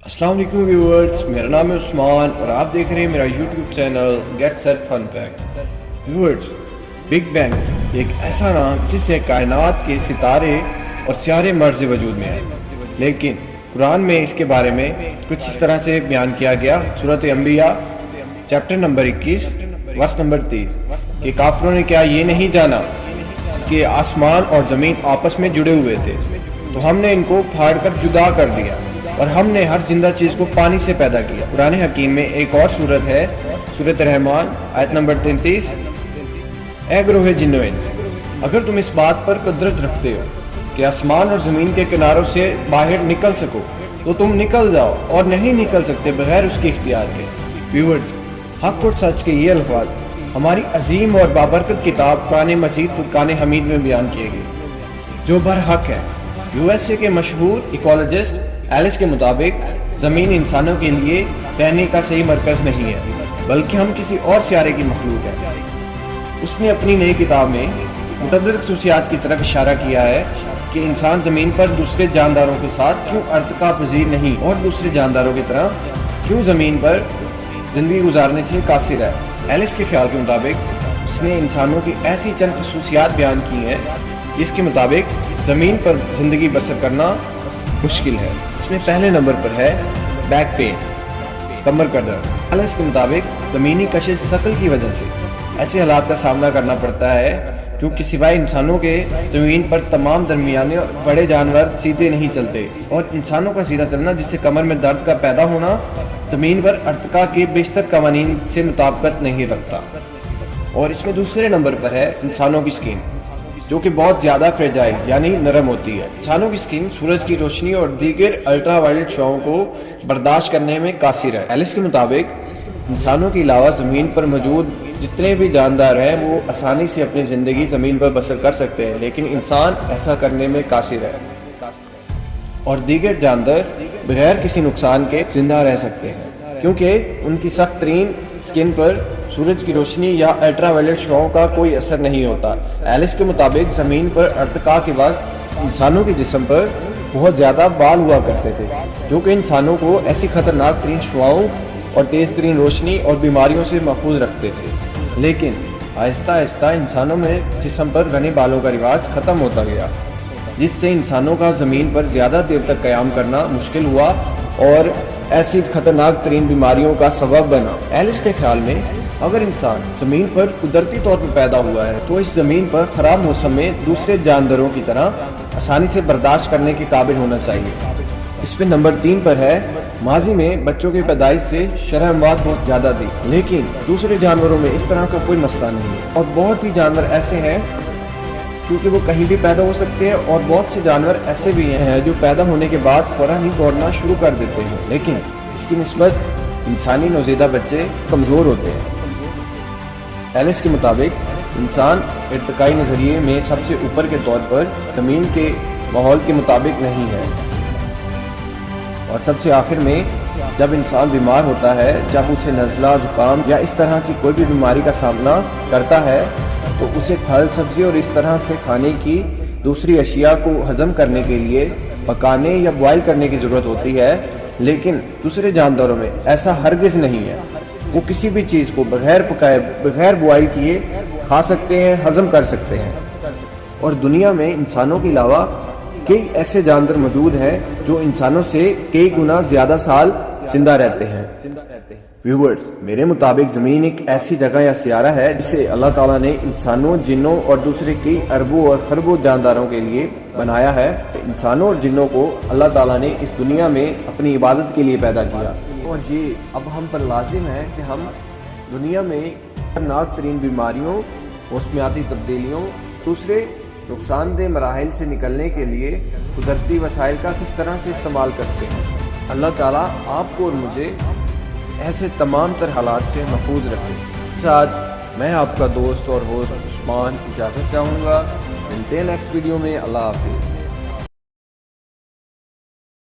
अस्सलाम वालेकुम व्यूअर्स, मेरा नाम है उस्मान और आप देख रहे हैं मेरा YouTube channel Get Set Fun Fact. Viewers, Big Bang एक ऐसा नाम जिससे कायनात के सितारे और चारे मर्ज वजूद में है, लेकिन कुरान में इसके बारे में कुछ इस तरह से बयान किया गया। सूरत अंबिया चैप्टर नंबर 21 वर्स नंबर 30 कि काफिरों ने क्या ये नहीं जाना कि आसमान और ज़मीन आपस में जुड़े हुए थे, तो हमने इनको फाड़ कर जुदा कर दिया और हमने हर जिंदा चीज को पानी से पैदा किया। कुरान हकीम में एक और सूरत है, सूरत रहमान आयत नंबर 33, ऐ ग्रोह जिन्नो इंस, अगर तुम इस बात पर कुदरत रखते हो कि आसमान और जमीन के किनारों से बाहर निकल सको तो तुम निकल जाओ, और नहीं निकल सकते बगैर उसके इख्तियार के। व्यूअर्स, हक और सच के ये अल्फाज हमारी अजीम और बाबरकत किताब कुरान मजीद फुरकान हमीद में बयान किए गए, जो बरहक है। यूएसए के मशहूर इकोलॉजिस्ट एलिस के मुताबिक ज़मीन इंसानों के लिए रहने का सही मरकज़ नहीं है, बल्कि हम किसी और सियारे की मखलूक है। उसने अपनी नई किताब में मुतअद्दिद खसूसियात की तरफ इशारा किया है कि इंसान ज़मीन पर दूसरे जानदारों के साथ क्यों अर्तका पजीर नहीं और दूसरे जानदारों की तरह क्यों ज़मीन पर ज़िंदगी गुजारने से कासिर है। एलिस के ख्याल के मुताबिक उसने इंसानों की ऐसी चंद खसूसियात बयान की हैं जिसके मुताबिक ज़मीन पर ज़िंदगी बसर करना मुश्किल है। इसमें पहले नंबर पर है बैक पेन, कमर का दर्द। एलिस के मुताबिक ज़मीनी कशिश शकल की वजह से ऐसे हालात का सामना करना पड़ता है क्योंकि सिवाय इंसानों के ज़मीन पर तमाम दरमियाने और बड़े जानवर सीधे नहीं चलते, और इंसानों का सीधा चलना जिससे कमर में दर्द का पैदा होना ज़मीन पर अर्तका के बेशतर कवानीन से मुताबिकत नहीं रखता। और इसमें दूसरे नंबर पर है इंसानों की स्किन, जो कि बहुत ज़्यादा फ्रेजाइल यानी नरम होती है। इंसानों की स्किन सूरज की रोशनी और दीगर अल्ट्रावायलेट शॉओं को बर्दाश्त करने में कासिर है। एलिस के मुताबिक इंसानों के अलावा ज़मीन पर मौजूद जितने भी जानदार हैं वो आसानी से अपनी ज़िंदगी ज़मीन पर बसर कर सकते हैं, लेकिन इंसान ऐसा करने में कासिर है, और दीगर जानदार बगैर किसी नुकसान के जिंदा रह सकते हैं क्योंकि उनकी सख्त तरीन स्किन पर सूरज की रोशनी या अल्ट्रावायलेट शॉओं का कोई असर नहीं होता। एलिस के मुताबिक ज़मीन पर अर्तका के वक्त इंसानों के जिस्म पर बहुत ज़्यादा बाल हुआ करते थे, जो कि इंसानों को ऐसी खतरनाक तरीन शुआओं और तेज़ तरीन रोशनी और बीमारियों से महफूज रखते थे। लेकिन आहिस्ता आहिस्ता इंसानों में जिस्म पर घने बालों का रिवाज ख़त्म होता गया, जिससे इंसानों का ज़मीन पर ज़्यादा देर तक क़याम करना मुश्किल हुआ और ऐसी खतरनाक तरीन बीमारियों का सबब बना। एलिस के ख्याल में अगर इंसान ज़मीन पर कुदरती तौर पर पैदा हुआ है तो इस ज़मीन पर ख़राब मौसम में दूसरे जानवरों की तरह आसानी से बर्दाश्त करने के काबिल होना चाहिए। इस पे नंबर 3 पर है, माजी में बच्चों की पैदाइश से शरह अमवात बहुत ज़्यादा थी, लेकिन दूसरे जानवरों में इस तरह का कोई मसला नहीं है। और बहुत ही जानवर ऐसे हैं क्योंकि वो कहीं भी पैदा हो सकते हैं, और बहुत से जानवर ऐसे भी हैं जो पैदा होने के बाद फौरन ही दौड़ना शुरू कर देते हैं, लेकिन इसकी निस्बत इंसानी नौज़ीदा बच्चे कमज़ोर होते हैं। एलिस के मुताबिक इंसान इर्तिकाई नज़रिए में सबसे ऊपर के तौर पर ज़मीन के माहौल के मुताबिक नहीं है, और सबसे आखिर में जब इंसान बीमार होता है, जब उसे नज़ला, जुकाम या इस तरह की कोई भी बीमारी का सामना करता है तो उसे फल, सब्जी और इस तरह से खाने की दूसरी अशिया को हजम करने के लिए पकाने या बॉयल करने की ज़रूरत होती है, लेकिन दूसरे जानदारों में ऐसा हरगिज़ नहीं है। वो किसी भी चीज़ को बगैर पकाए, बगैर बॉयल किए खा सकते हैं, हजम कर सकते हैं। और दुनिया में इंसानों के अलावा कई ऐसे जानवर मौजूद हैं जो इंसानों से कई गुना ज़्यादा साल जिंदा रहते हैं। व्यूअर्स, मेरे मुताबिक ज़मीन एक ऐसी जगह या सियारा है जिसे अल्लाह ताला ने इंसानों, जिन्नों और दूसरे कई अरबों और खरबों जानदारों के लिए बनाया है। इंसानों और जिन्नों को अल्लाह ताला ने इस दुनिया में अपनी इबादत के लिए पैदा किया, और ये अब हम पर लाजिम है कि हम दुनिया में खतरनाक तरीन बीमारियों, मौसमियाती तब्दीलियों, दूसरे नुकसानदेह मराहिल से निकलने के लिए कुदरती वसाइल का किस तरह से इस्तेमाल करते हैं। अल्लाह ताला आपको और मुझे ऐसे तमाम तर हालात से महफूज रखें। साथ मैं आपका दोस्त और होस्ट उस्मान इजाज़त चाहूँगा। मिलते हैं नेक्स्ट वीडियो में। अल्लाह हाफिज़।